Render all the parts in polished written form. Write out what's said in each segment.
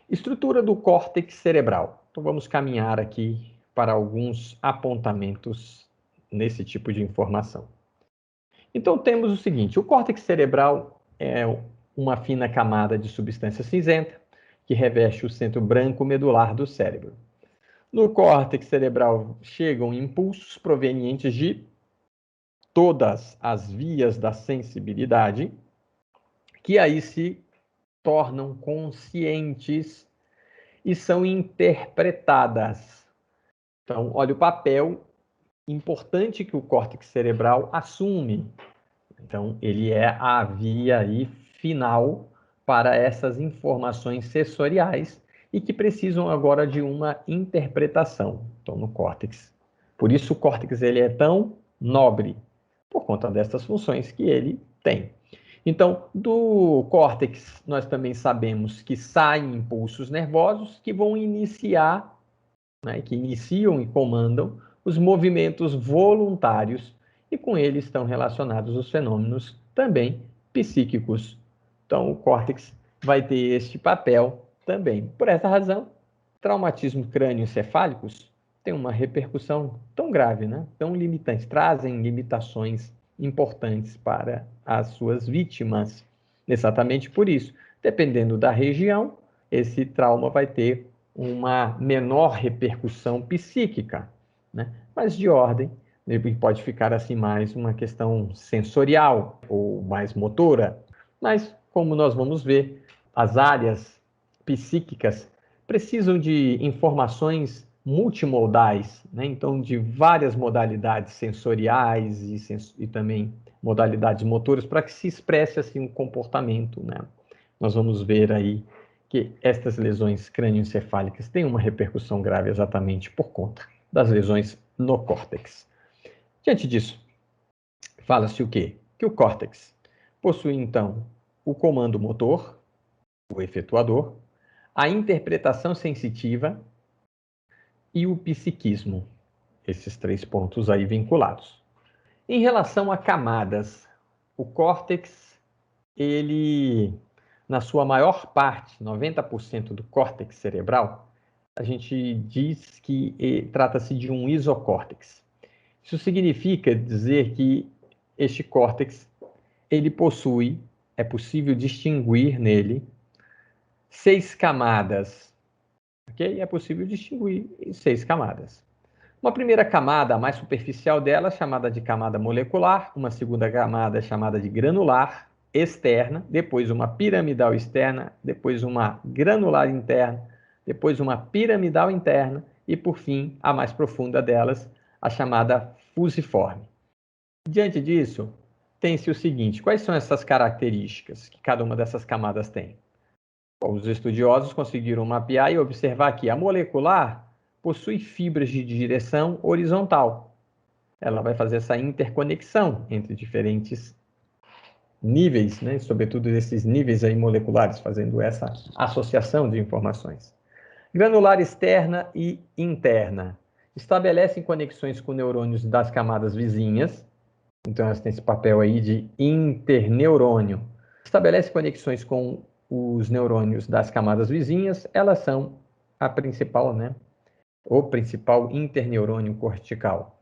Estrutura do córtex cerebral. Então, vamos caminhar aqui para alguns apontamentos nesse tipo de informação. Então, temos o seguinte: o córtex cerebral é uma fina camada de substância cinzenta que reveste o centro branco medular do cérebro. No córtex cerebral chegam impulsos provenientes de todas as vias da sensibilidade, que aí se tornam conscientes e são interpretadas. Então, olha o papel importante que o córtex cerebral assume. Então, ele é a via aí final para essas informações sensoriais e que precisam agora de uma interpretação. Então, no córtex. Por isso, o córtex ele é tão nobre, por conta dessas funções que ele tem. Então, do córtex, nós também sabemos que saem impulsos nervosos que vão iniciar, né, que iniciam e comandam os movimentos voluntários, e com eles estão relacionados os fenômenos também psíquicos. Então, o córtex vai ter este papel também. Por essa razão, traumatismos crânioencefálicos têm uma repercussão tão grave, né? Tão limitante, trazem limitações importantes para as suas vítimas. Exatamente por isso, dependendo da região, esse trauma vai ter uma menor repercussão psíquica, né? Mas de ordem, ele pode ficar assim mais uma questão sensorial ou mais motora. Mas, como nós vamos ver, as áreas psíquicas precisam de informações multimodais, né? Então, de várias modalidades sensoriais e também modalidades motoras para que se expresse assim um comportamento, né? Nós vamos ver aí que estas lesões crânioencefálicas têm uma repercussão grave exatamente por conta das lesões no córtex. Diante disso, fala-se o quê? Que o córtex possui, então, o comando motor, o efetuador, a interpretação sensitiva e o psiquismo. Esses três pontos aí vinculados. Em relação a camadas, o córtex, ele, na sua maior parte, 90% do córtex cerebral, a gente diz que trata-se de um isocórtex. Isso significa dizer que este córtex, ele possui, é possível distinguir nele 6 camadas, ok? É possível distinguir em 6 camadas. Uma primeira camada, a mais superficial dela, chamada de camada molecular, uma segunda camada chamada de granular externa, depois uma piramidal externa, depois uma granular interna, depois uma piramidal interna e, por fim, a mais profunda delas, a chamada fusiforme. Diante disso, tem-se o seguinte: quais são essas características que cada uma dessas camadas tem? Bom, os estudiosos conseguiram mapear e observar que a molecular possui fibras de direção horizontal. Ela vai fazer essa interconexão entre diferentes níveis, né? Sobretudo esses níveis aí moleculares, fazendo essa associação de informações. Granular externa e interna. Estabelecem conexões com neurônios das camadas vizinhas. Então, elas têm esse papel aí de interneurônio. Estabelece conexões com os neurônios das camadas vizinhas. Elas são a principal, né? O principal interneurônio cortical.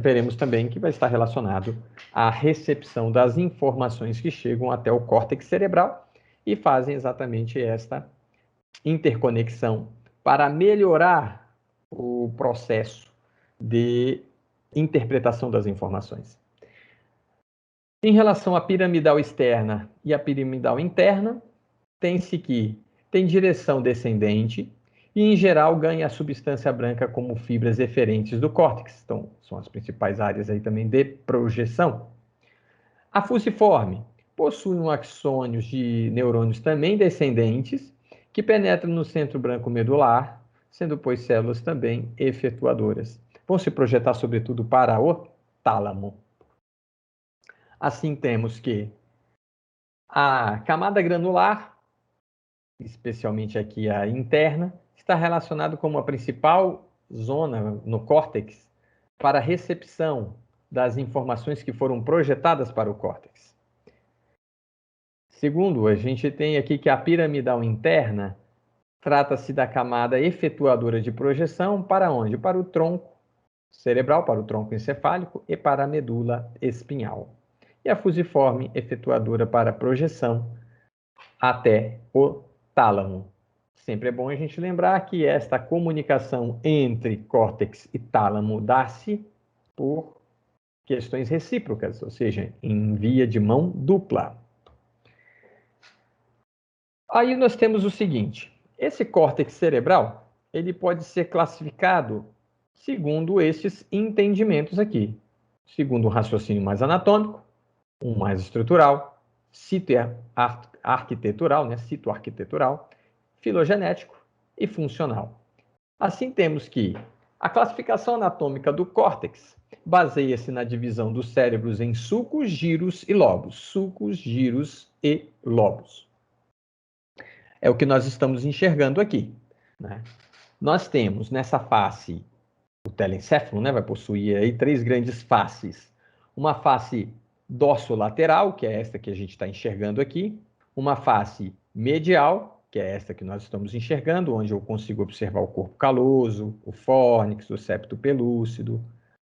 Veremos também que vai estar relacionado à recepção das informações que chegam até o córtex cerebral e fazem exatamente esta interconexão para melhorar o processo de interpretação das informações. Em relação à piramidal externa e à piramidal interna, tem-se que tem direção descendente e, em geral, ganha a substância branca como fibras eferentes do córtex. Então, são as principais áreas aí também de projeção. A fusiforme possui um axônio de neurônios também descendentes que penetram no centro branco medular, sendo, pois, células também efetuadoras. Vão se projetar, sobretudo, para o tálamo. Assim, temos que a camada granular, especialmente aqui a interna, está relacionado como a principal zona no córtex para a recepção das informações que foram projetadas para o córtex. Segundo, a gente tem aqui que a piramidal interna Trata-se da camada efetuadora de projeção para onde? Para o tronco cerebral, para o tronco encefálico e para a medula espinhal. E a fusiforme efetuadora para projeção até o tálamo. Sempre é bom a gente lembrar que esta comunicação entre córtex e tálamo dá-se por questões recíprocas, ou seja, em via de mão dupla. Aí nós temos o seguinte, esse córtex cerebral, ele pode ser classificado segundo estes entendimentos aqui, segundo um raciocínio mais anatômico, um mais estrutural, cito-arquitetural, né? Cito-arquitetural, filogenético e funcional. Assim, temos que a classificação anatômica do córtex baseia-se na divisão dos cérebros em sulcos, giros e lobos. Sulcos, giros e lobos. É o que nós estamos enxergando aqui, né? Nós temos nessa face, o telencéfalo, né, vai possuir aí 3 grandes faces. Uma face dorsolateral, que é esta que a gente está enxergando aqui. Uma face medial, que é esta que nós estamos enxergando, onde eu consigo observar o corpo caloso, o fórnix, o septo pelúcido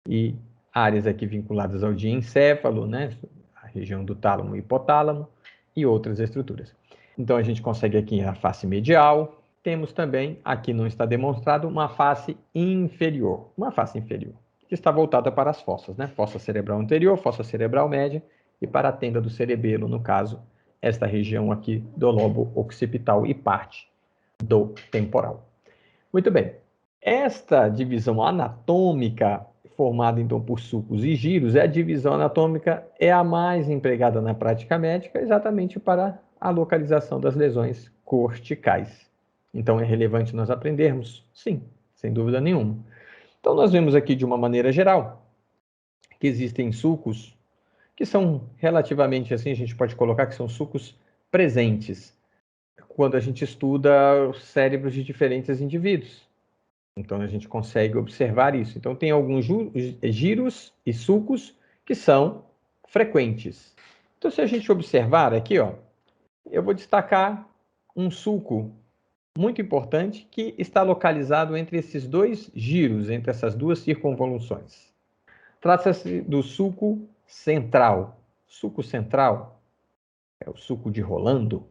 e áreas aqui vinculadas ao diencéfalo, né, a região do tálamo e hipotálamo e outras estruturas. Então, a gente consegue aqui a face medial. Temos também, aqui não está demonstrado, uma face inferior. Uma face inferior, que está voltada para as fossas, né? Fossa cerebral anterior, fossa cerebral média e para a tenda do cerebelo, no caso, esta região aqui do lobo occipital e parte do temporal. Muito bem. Esta divisão anatômica, formada então por sulcos e giros, a divisão anatômica é a mais empregada na prática médica, exatamente para a localização das lesões corticais. Então, é relevante nós aprendermos? Sim, sem dúvida nenhuma. Então, nós vemos aqui de uma maneira geral que existem sulcos que são relativamente assim, a gente pode colocar que são sulcos presentes quando a gente estuda os cérebros de diferentes indivíduos. Então, a gente consegue observar isso. Então, tem alguns giros e sulcos que são frequentes. Então, se a gente observar aqui, ó, eu vou destacar um sulco muito importante que está localizado entre esses 2 giros, entre essas 2 circunvoluções. Trata-se do sulco central. Sulco central é o sulco de Rolando.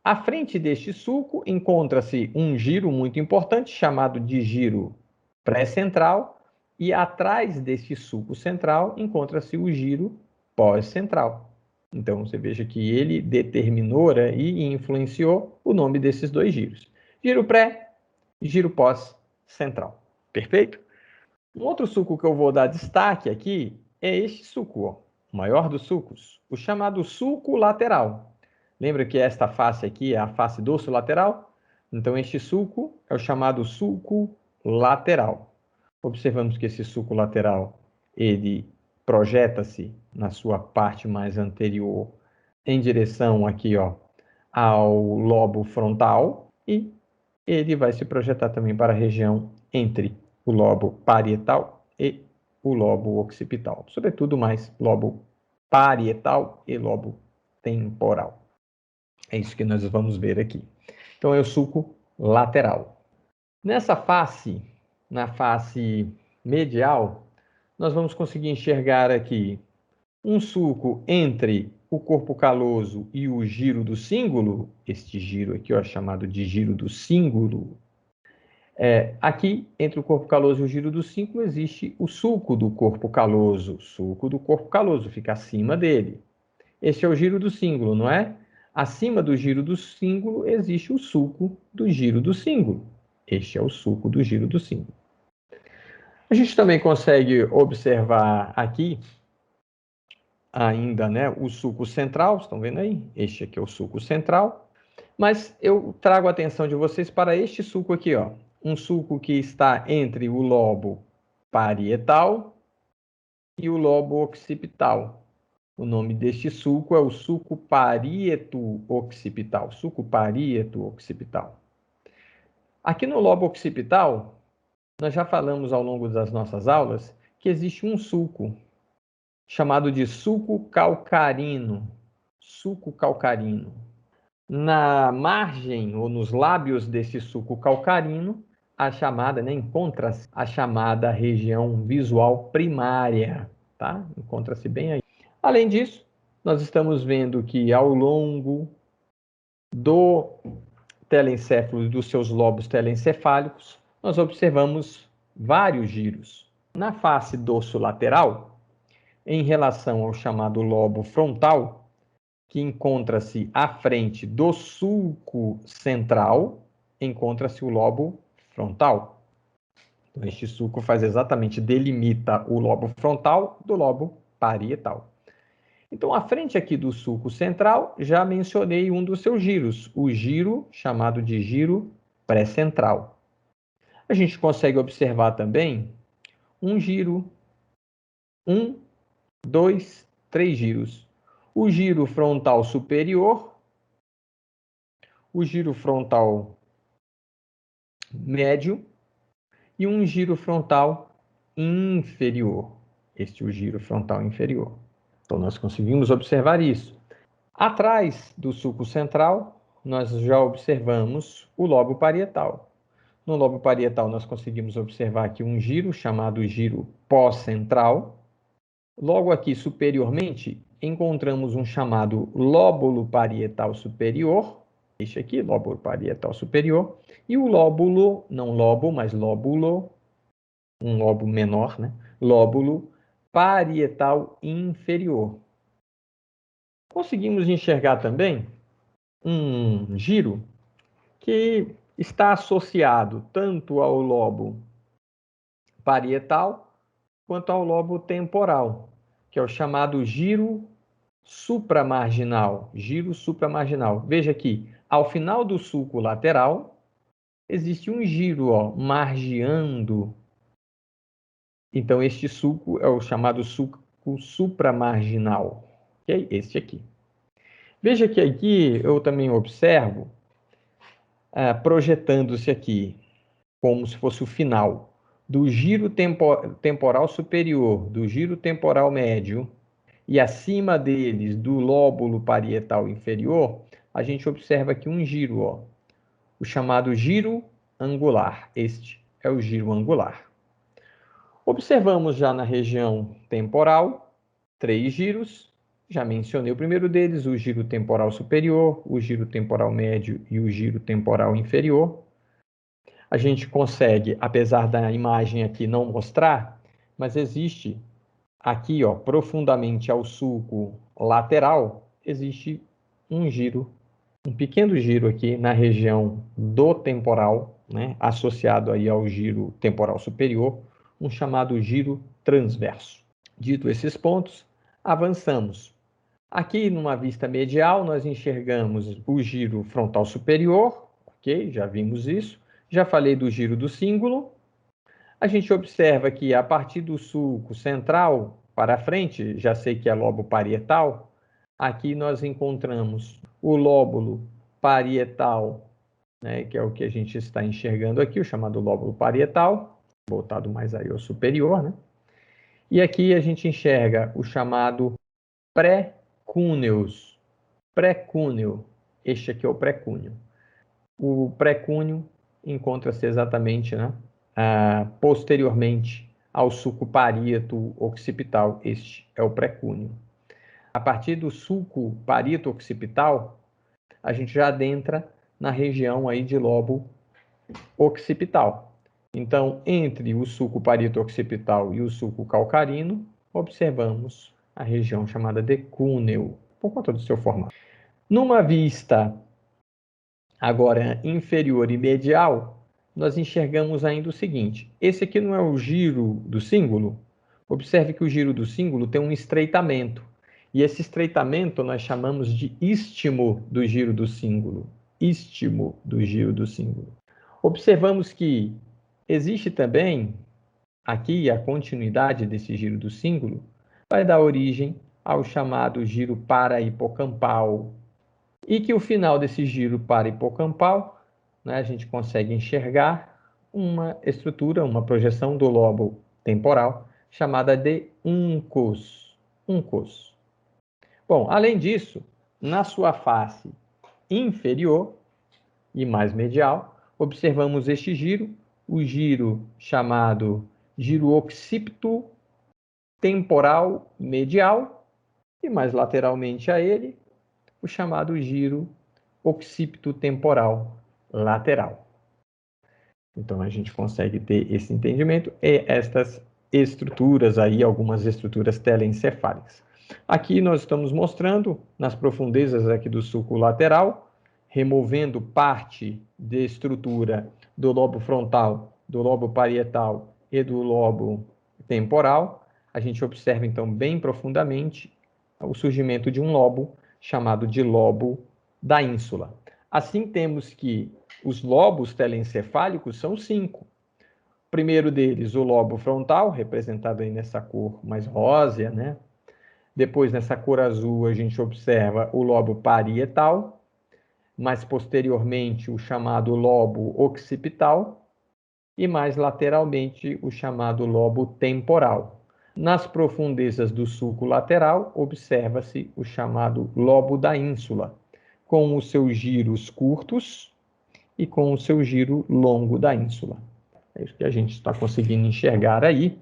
À frente deste sulco encontra-se um giro muito importante, chamado de giro pré-central, e atrás deste sulco central encontra-se o giro pós-central. Então, você veja que ele determinou e influenciou o nome desses 2 giros. Giro pré e giro pós-central. Perfeito? Um outro sulco que eu vou dar destaque aqui é este sulco, ó, o maior dos sulcos, o chamado sulco lateral. Lembra que esta face aqui é a face dorsolateral? Então, este sulco é o chamado sulco lateral. Observamos que esse sulco lateral, ele projeta-se na sua parte mais anterior em direção aqui, ó, ao lobo frontal e ele vai se projetar também para a região entre o lobo parietal e o lobo occipital. Sobretudo mais lobo parietal e lobo temporal. É isso que nós vamos ver aqui. Então, é o sulco lateral. Nessa face, na face medial, nós vamos conseguir enxergar aqui um sulco entre o corpo caloso e o giro do cíngulo. Este giro aqui, ó, chamado de giro do cíngulo. Aqui, entre o corpo caloso e o giro do cíngulo, existe o sulco do corpo caloso. O sulco do corpo caloso fica acima dele. Este é o giro do cíngulo, não é? Acima do giro do cíngulo existe o sulco do giro do cíngulo. Este é o sulco do giro do cíngulo. A gente também consegue observar aqui ainda, né, o sulco central, estão vendo aí? Este aqui é o sulco central. Mas eu trago a atenção de vocês para este sulco aqui, ó. Um sulco que está entre o lobo parietal e o lobo occipital. O nome deste sulco é o sulco parieto-occipital. Sulco parieto-occipital. Aqui no lobo occipital, nós já falamos ao longo das nossas aulas que existe um sulco chamado de sulco calcarino. Sulco calcarino. Na margem ou nos lábios desse suco calcarino, a chamada, né, encontra-se a chamada região visual primária, tá? Encontra-se bem aí. Além disso, nós estamos vendo que ao longo do telencéfalo e dos seus lobos telencefálicos, nós observamos vários giros. Na face dorsolateral, em relação ao chamado lobo frontal, que encontra-se à frente do sulco central, encontra-se o lobo frontal. Então, este sulco faz exatamente, delimita o lobo frontal do lobo parietal. Então, à frente aqui do sulco central, já mencionei um dos seus giros, o giro chamado de giro pré-central. A gente consegue observar também um giro, 1, 2, 3 giros. O giro frontal superior, o giro frontal médio e um giro frontal inferior. Este é o giro frontal inferior. Então, nós conseguimos observar isso. Atrás do sulco central, nós já observamos o lobo parietal. No lobo parietal, nós conseguimos observar aqui um giro chamado giro pós-central. Logo aqui, superiormente, encontramos um chamado lóbulo parietal superior. Este aqui, lóbulo parietal superior. E o lóbulo, não lobo, mas lóbulo, um lobo menor, né? Lóbulo parietal inferior. Conseguimos enxergar também um giro que está associado tanto ao lobo parietal quanto ao lobo temporal, que é o chamado giro supramarginal. Giro supramarginal. Veja aqui, ao final do sulco lateral, existe um giro, ó, margeando. Então, este sulco é o chamado sulco supramarginal, que é este aqui. Veja que aqui eu também observo, projetando-se aqui, como se fosse o final, do giro temporal superior, do giro temporal médio, e acima deles, do lóbulo parietal inferior, a gente observa aqui um giro, ó, o chamado giro angular. Este é o giro angular. Observamos já na região temporal 3 giros. Já mencionei o primeiro deles, o giro temporal superior, o giro temporal médio e o giro temporal inferior. A gente consegue, apesar da imagem aqui não mostrar, mas existe aqui, ó, profundamente ao sulco lateral, existe um giro, um pequeno giro aqui na região do temporal, né, associado aí ao giro temporal superior, um chamado giro transverso. Dito esses pontos, avançamos. Aqui, numa vista medial, nós enxergamos o giro frontal superior, ok? Já vimos isso. Já falei do giro do cíngulo. A gente observa que, a partir do sulco central para frente, já sei que é lobo parietal, aqui nós encontramos o lóbulo parietal, né, que é o que a gente está enxergando aqui, o chamado lóbulo parietal, voltado mais aí ao superior, né? E aqui a gente enxerga o chamado pré-cúneus. Pré-cúneo. Este aqui é o pré-cúneo. O pré-cúneo encontra-se exatamente, né, posteriormente ao sulco parieto occipital. Este é o pré-cúneo. A partir do sulco parieto occipital, a gente já adentra na região aí de lobo occipital. Então, entre o sulco parieto occipital e o sulco calcarino, observamos a região chamada de cúneo, por conta do seu formato. Numa vista agora inferior e medial, nós enxergamos ainda o seguinte: esse aqui não é o giro do cíngulo? Observe que o giro do cíngulo tem um estreitamento. E esse estreitamento nós chamamos de istmo do giro do cíngulo. Istmo do giro do cíngulo. Observamos que existe também, aqui, a continuidade desse giro do cíngulo vai dar origem ao chamado giro parahipocampal. E que o final desse giro parahipocampal, né, a gente consegue enxergar uma estrutura, uma projeção do lobo temporal, chamada de uncus. Uncus. Bom, além disso, na sua face inferior e mais medial, observamos este giro, o giro chamado giro occipito temporal medial, e mais lateralmente a ele, o chamado giro occipito temporal lateral. Então, a gente consegue ter esse entendimento e estas estruturas aí, algumas estruturas telencefálicas. Aqui nós estamos mostrando, nas profundezas aqui do sulco lateral, removendo parte de estrutura do lobo frontal, do lobo parietal e do lobo temporal. A gente observa, então, bem profundamente o surgimento de um lobo chamado de lobo da ínsula. Assim, temos que os lobos telencefálicos são 5. O primeiro deles, o lobo frontal, representado aí nessa cor mais rósea, né? Depois, nessa cor azul, a gente observa o lobo parietal, mais posteriormente o chamado lobo occipital e mais lateralmente o chamado lobo temporal. Nas profundezas do sulco lateral, observa-se o chamado lobo da ínsula, com os seus giros curtos e com o seu giro longo da ínsula. É isso que a gente está conseguindo enxergar aí.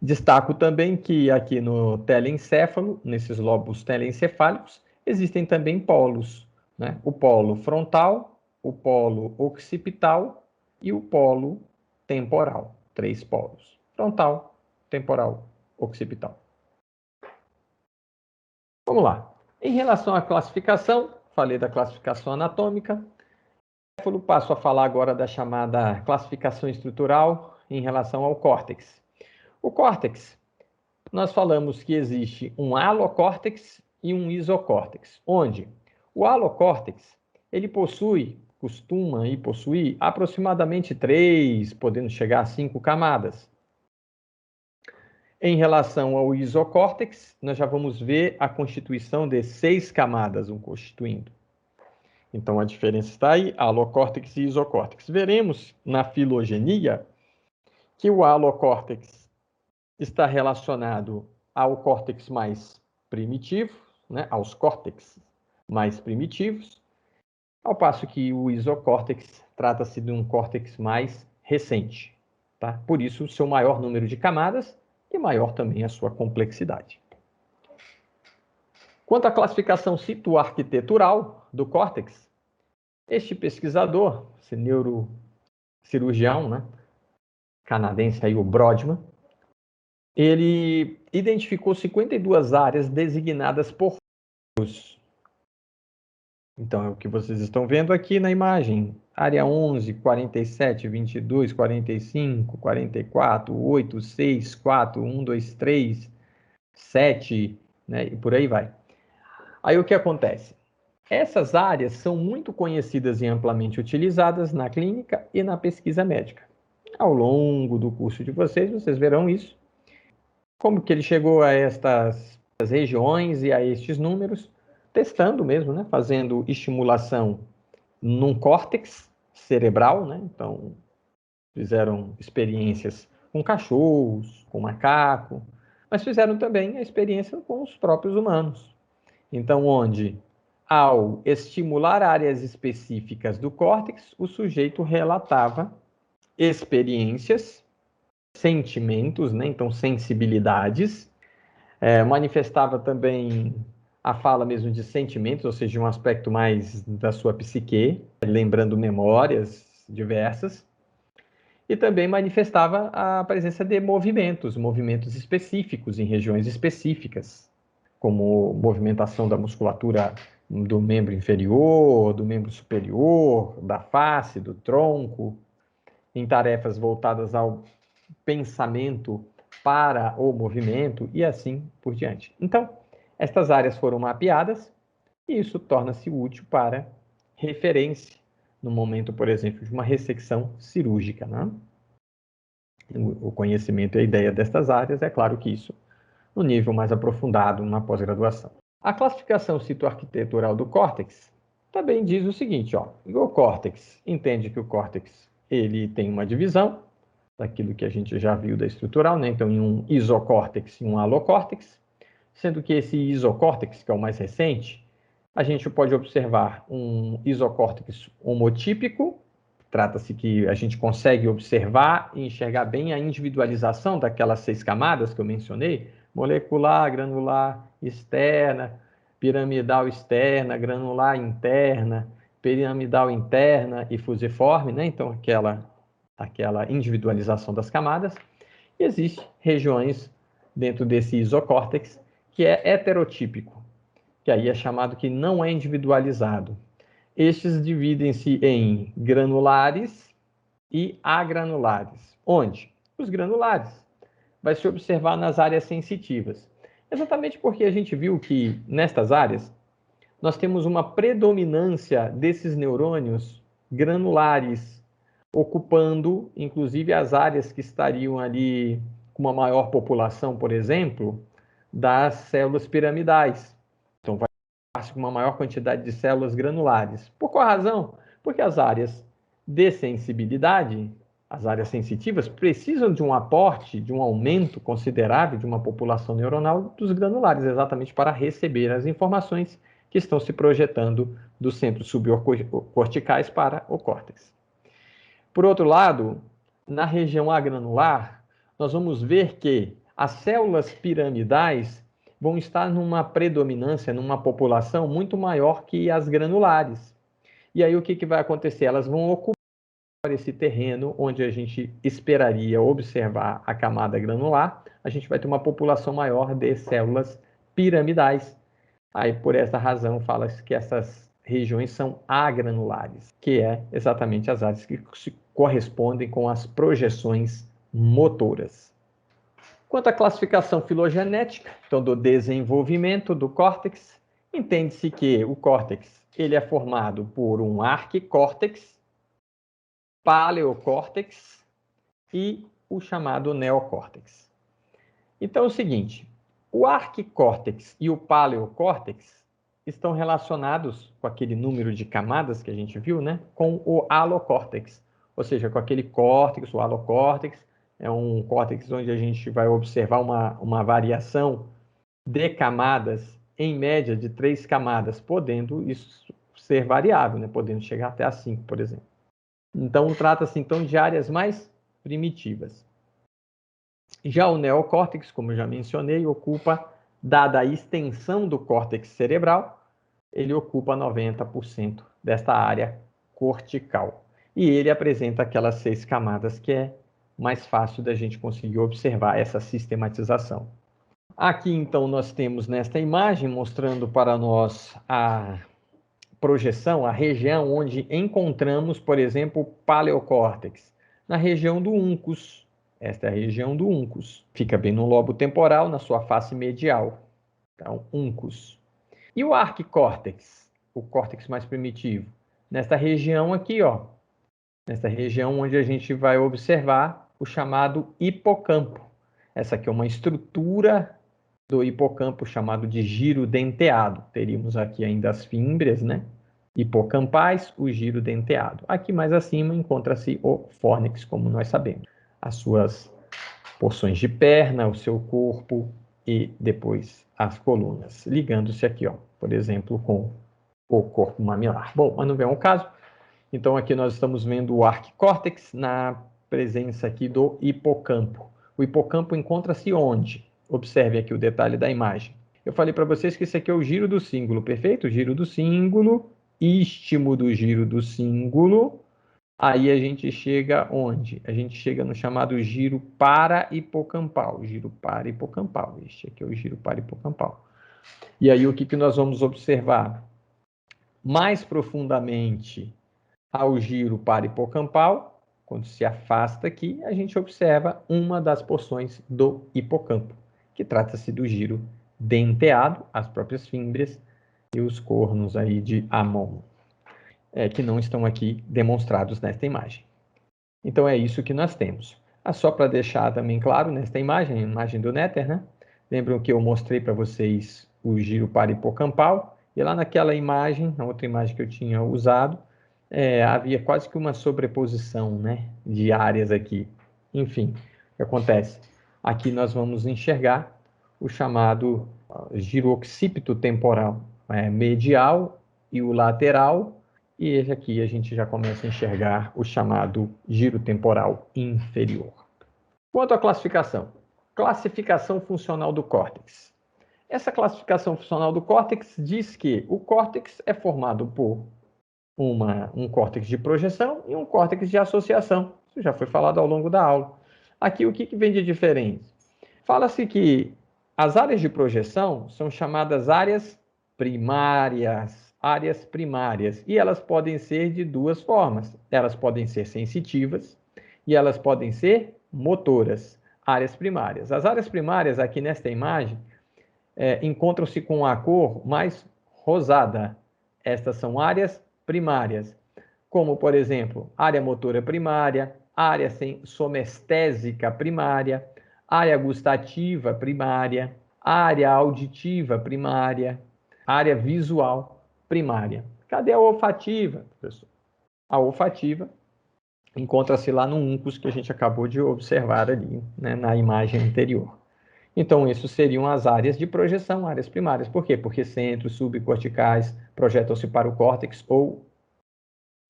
Destaco também que aqui no telencéfalo, nesses lobos telencefálicos, existem também polos, né? O polo frontal, o polo occipital e o polo temporal. 3 polos: frontal, temporal, occipital. Vamos lá. Em relação à classificação, falei da classificação anatômica. Passo a falar agora da chamada classificação estrutural em relação ao córtex. O córtex, nós falamos que existe um alocórtex e um isocórtex, onde o alocórtex, ele costuma possuir aproximadamente 3, podendo chegar a 5 camadas. Em relação ao isocórtex, nós já vamos ver a constituição de 6 camadas, constituindo. Então, a diferença está aí, alocórtex e isocórtex. Veremos na filogenia que o alocórtex está relacionado ao córtex mais primitivo, né, aos córtex mais primitivos, ao passo que o isocórtex trata-se de um córtex mais recente. Tá? Por isso, o seu maior número de camadas e maior também a sua complexidade. Quanto à classificação citoarquitetural do córtex, este pesquisador, esse neurocirurgião, né, canadense, aí, o Brodmann, ele identificou 52 áreas designadas por focos. Então, é o que vocês estão vendo aqui na imagem. Área 11, 47, 22, 45, 44, 8, 6, 4, 1, 2, 3, 7, né, e por aí vai. Aí o que acontece? Essas áreas são muito conhecidas e amplamente utilizadas na clínica e na pesquisa médica. Ao longo do curso de vocês verão isso. Como que ele chegou a estas regiões e a estes números? Testando mesmo, né? Fazendo estimulação num córtex cerebral, né? Então, fizeram experiências com cachorros, com macaco, mas fizeram também a experiência com os próprios humanos. Então, onde, ao estimular áreas específicas do córtex, o sujeito relatava experiências, sentimentos, né? Então, sensibilidades, manifestava também a fala mesmo de sentimentos, ou seja, um aspecto mais da sua psique, lembrando memórias diversas, e também manifestava a presença de movimentos específicos em regiões específicas, como movimentação da musculatura do membro inferior, do membro superior, da face, do tronco, em tarefas voltadas ao pensamento para o movimento e assim por diante. Então, estas áreas foram mapeadas e isso torna-se útil para referência no momento, por exemplo, de uma ressecção cirúrgica, né? O conhecimento e a ideia destas áreas, é claro que isso no nível mais aprofundado, na pós-graduação. A classificação citoarquitetural do córtex também diz o seguinte, ó, o córtex entende que o córtex ele tem uma divisão, daquilo que a gente já viu da estrutural, né? Então, em um isocórtex e um alocórtex, sendo que esse isocórtex, que é o mais recente, A gente pode observar um isocórtex homotípico, trata-se que a gente consegue observar e enxergar bem a individualização daquelas 6 camadas que eu mencionei, molecular, granular, externa, piramidal externa, granular interna, piramidal interna e fusiforme, né? Então, aquela individualização das camadas. E existem regiões dentro desse isocórtex que é heterotípico, que aí é chamado que não é individualizado. Estes dividem-se em granulares e agranulares. Onde? Os granulares. Vai se observar nas áreas sensitivas. Exatamente porque a gente viu que nestas áreas nós temos uma predominância desses neurônios granulares, ocupando inclusive as áreas que estariam ali com uma maior população, por exemplo, das células piramidais. Então, vai com uma maior quantidade de células granulares. Por qual razão? Porque as áreas de sensibilidade, as áreas sensitivas, precisam de um aporte, de um aumento considerável de uma população neuronal dos granulares, exatamente para receber as informações que estão se projetando dos centros subcorticais para o córtex. Por outro lado, na região agranular, nós vamos ver que as células piramidais vão estar numa predominância, numa população muito maior que as granulares. E aí o que vai acontecer? Elas vão ocupar esse terreno onde a gente esperaria observar a camada granular, a gente vai ter uma população maior de células piramidais. Aí, por essa razão, fala-se que essas regiões são agranulares, que é exatamente as áreas que se correspondem com as projeções motoras. Quanto à classificação filogenética, então do desenvolvimento do córtex, entende-se que o córtex ele é formado por um arquicórtex, paleocórtex e o chamado neocórtex. Então é o seguinte, o arquicórtex e o paleocórtex estão relacionados com aquele número de camadas que a gente viu, né, com o alocórtex, ou seja, com aquele córtex, o alocórtex, é um córtex onde a gente vai observar uma variação de camadas, em média de 3 camadas, podendo isso ser variável, né, podendo chegar até a 5, por exemplo. Então, trata-se então de áreas mais primitivas. Já o neocórtex, como eu já mencionei, ocupa, dada a extensão do córtex cerebral, ele ocupa 90% desta área cortical. E ele apresenta aquelas 6 camadas que é mais fácil da gente conseguir observar essa sistematização. Aqui, então, nós temos nesta imagem, mostrando para nós a projeção, a região onde encontramos, por exemplo, o paleocórtex, na região do uncus. Esta é a região do uncus. Fica bem no lobo temporal, na sua face medial. Então, uncus. E o arquicórtex, o córtex mais primitivo? Nesta região aqui, ó. Nesta região onde a gente vai observar o chamado hipocampo. Essa aqui é uma estrutura do hipocampo chamado de giro denteado. Teríamos aqui ainda as fímbrias, né? Hipocampais, o giro denteado. Aqui mais acima encontra-se o fórnix, como nós sabemos. As suas porções de perna, o seu corpo e depois as colunas, ligando-se aqui, ó, por exemplo, com o corpo mamilar. Bom, mas não vem ao caso. Então aqui nós estamos vendo o arquicórtex na presença aqui do hipocampo. O hipocampo encontra-se onde? Observe aqui o detalhe da imagem. Eu falei para vocês que esse aqui é o giro do cíngulo, perfeito? O giro do cíngulo, istmo do giro do cíngulo. Aí a gente chega onde? A gente chega no chamado giro para-hipocampal. Giro para-hipocampal. Este aqui é o giro para-hipocampal. E aí o que nós vamos observar? Mais profundamente ao giro para-hipocampal, quando se afasta aqui, a gente observa uma das porções do hipocampo, que trata-se do giro denteado, as próprias fímbrias e os cornos aí de Hammond, que não estão aqui demonstrados nesta imagem. Então é isso que nós temos. Só para deixar também claro, nesta imagem, a imagem do Netter, né? Lembram que eu mostrei para vocês o giro para-hipocampal, e lá naquela imagem, na outra imagem que eu tinha usado, havia quase que uma sobreposição, né, de áreas aqui. Enfim, o que acontece? Aqui nós vamos enxergar o chamado giro occipito temporal, medial e o lateral, e esse aqui a gente já começa a enxergar o chamado giro temporal inferior. Quanto à classificação funcional do córtex. Essa classificação funcional do córtex diz que o córtex é formado por um córtex de projeção e um córtex de associação. Isso já foi falado ao longo da aula. Aqui, o que vem de diferente? Fala-se que as áreas de projeção são chamadas áreas primárias, e elas podem ser de duas formas. Elas podem ser sensitivas e elas podem ser motoras, áreas primárias. As áreas primárias, aqui nesta imagem, encontram-se com a cor mais rosada. Estas são áreas primárias, como, por exemplo, área motora primária, área somestésica primária, área gustativa primária, área auditiva primária, área visual primária. Cadê a olfativa, professor? A olfativa encontra-se lá no uncus que a gente acabou de observar ali, né, na imagem anterior. Então, isso seriam as áreas de projeção, áreas primárias. Por quê? Porque centros subcorticais projetam-se para o córtex ou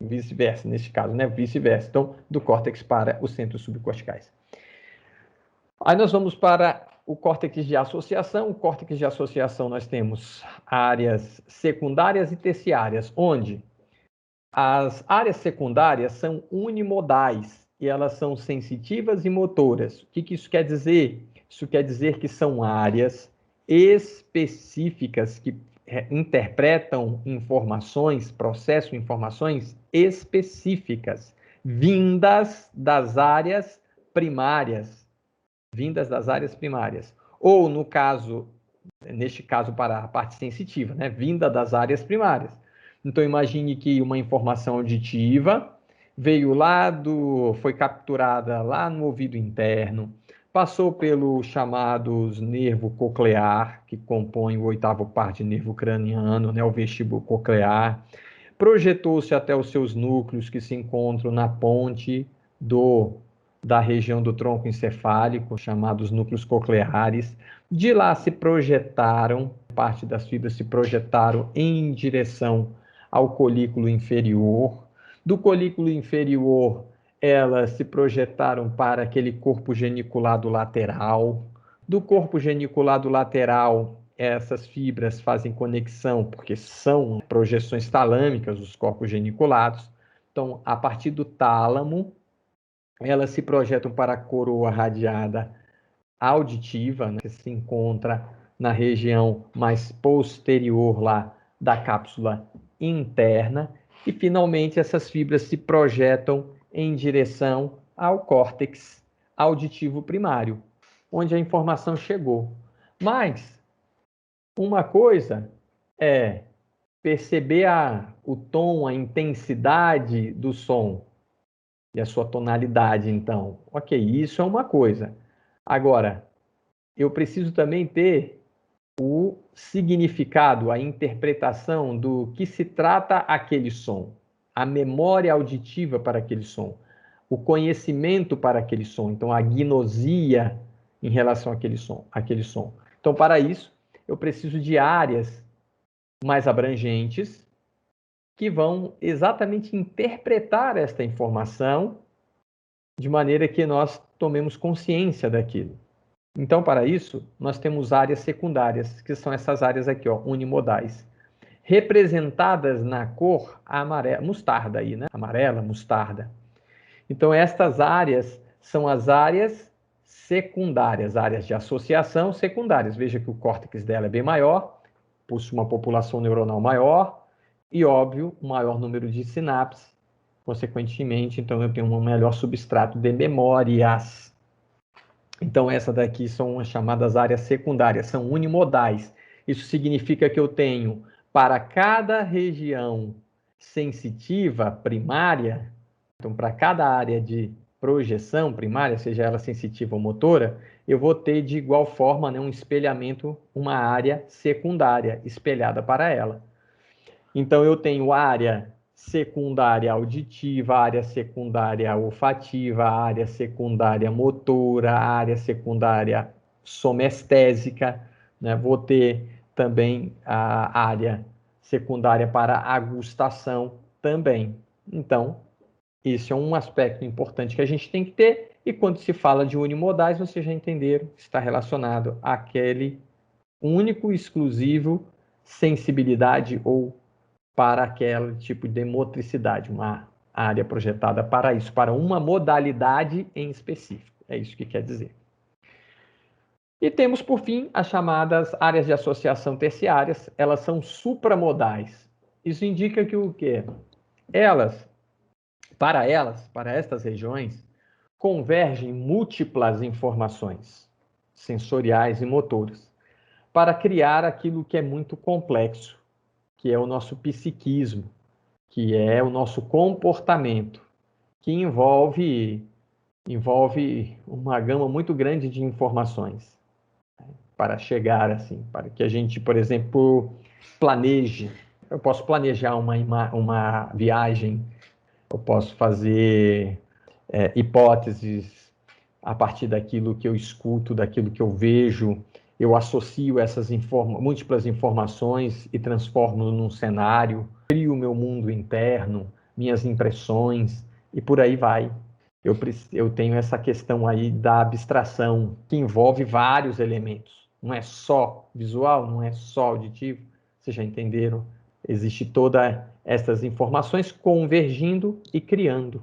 vice-versa, neste caso, né? Vice-versa. Então, do córtex para os centros subcorticais. Aí nós vamos para o córtex de associação. O córtex de associação nós temos áreas secundárias e terciárias, onde as áreas secundárias são unimodais e elas são sensitivas e motoras. O que isso quer dizer? Isso quer dizer que são áreas específicas que interpretam informações, processam informações específicas, vindas das áreas primárias. Ou, neste caso, para a parte sensitiva, né? Vinda das áreas primárias. Então, imagine que uma informação auditiva veio foi capturada lá no ouvido interno, passou pelo chamados nervo coclear, que compõe o oitavo par de nervo craniano, né, o vestíbulo coclear, projetou-se até os seus núcleos que se encontram na ponte da região do tronco encefálico, chamados núcleos cocleares. De lá se projetaram, parte das fibras se projetaram em direção ao colículo inferior. Do colículo inferior, elas se projetaram para aquele corpo geniculado lateral. Do corpo geniculado lateral, essas fibras fazem conexão, porque são projeções talâmicas dos corpos geniculados. Então, a partir do tálamo, elas se projetam para a coroa radiada auditiva, né, que se encontra na região mais posterior lá da cápsula interna. E, finalmente, essas fibras se projetam em direção ao córtex auditivo primário, onde a informação chegou. Mas uma coisa é perceber o tom, a intensidade do som e a sua tonalidade, então. Ok, isso é uma coisa. Agora, eu preciso também ter o significado, a interpretação do que se trata aquele som, a memória auditiva para aquele som, o conhecimento para aquele som, então a gnosia em relação àquele som. Então, para isso, eu preciso de áreas mais abrangentes que vão exatamente interpretar esta informação de maneira que nós tomemos consciência daquilo. Então, para isso, nós temos áreas secundárias, que são essas áreas aqui, ó, unimodais, representadas na cor amarela, mostarda aí, né? Amarela, mostarda. Então, estas áreas são as áreas secundárias, áreas de associação secundárias. Veja que o córtex dela é bem maior, possui uma população neuronal maior e, óbvio, um maior número de sinapses. Consequentemente, então, eu tenho um melhor substrato de memórias. Então, essas daqui são as chamadas áreas secundárias, são unimodais. Isso significa que eu tenho, para cada região sensitiva primária, então, para cada área de projeção primária, seja ela sensitiva ou motora, eu vou ter de igual forma, né, um espelhamento, uma área secundária espelhada para ela. Então, eu tenho área secundária auditiva, área secundária olfativa, área secundária motora, área secundária somestésica, né? Vou ter também a área secundária para a gustação também. Então, esse é um aspecto importante que a gente tem que ter, e quando se fala de unimodais, vocês já entenderam, está relacionado àquele único, exclusivo, sensibilidade ou para aquele tipo de motricidade, uma área projetada para isso, para uma modalidade em específico. É isso que quer dizer. E temos, por fim, as chamadas áreas de associação terciárias. Elas são supramodais. Isso indica que o quê? Para estas regiões, convergem múltiplas informações sensoriais e motoras para criar aquilo que é muito complexo, que é o nosso psiquismo, que é o nosso comportamento, que envolve uma gama muito grande de informações para chegar assim, para que a gente, por exemplo, planeje. Eu posso planejar uma viagem, eu posso fazer hipóteses a partir daquilo que eu escuto, daquilo que eu vejo, eu associo essas múltiplas informações e transformo num cenário, crio o meu mundo interno, minhas impressões, e por aí vai. Eu tenho essa questão aí da abstração, que envolve vários elementos. Não é só visual, não é só auditivo, vocês já entenderam? Existe todas essas informações convergindo e criando,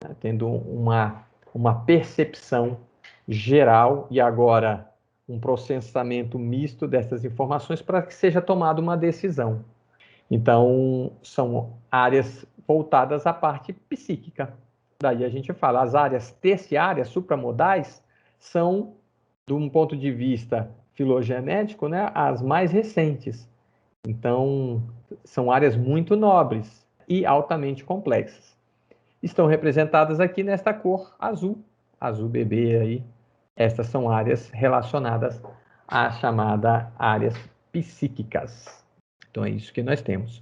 né? Tendo uma percepção geral e agora um processamento misto dessas informações para que seja tomada uma decisão. Então, são áreas voltadas à parte psíquica. Daí a gente fala, as áreas terciárias, supramodais, são, de um ponto de vista filogenético, né, as mais recentes. Então, são áreas muito nobres e altamente complexas. Estão representadas aqui nesta cor azul, azul bebê aí. Estas são áreas relacionadas à chamada áreas psíquicas. Então, é isso que nós temos.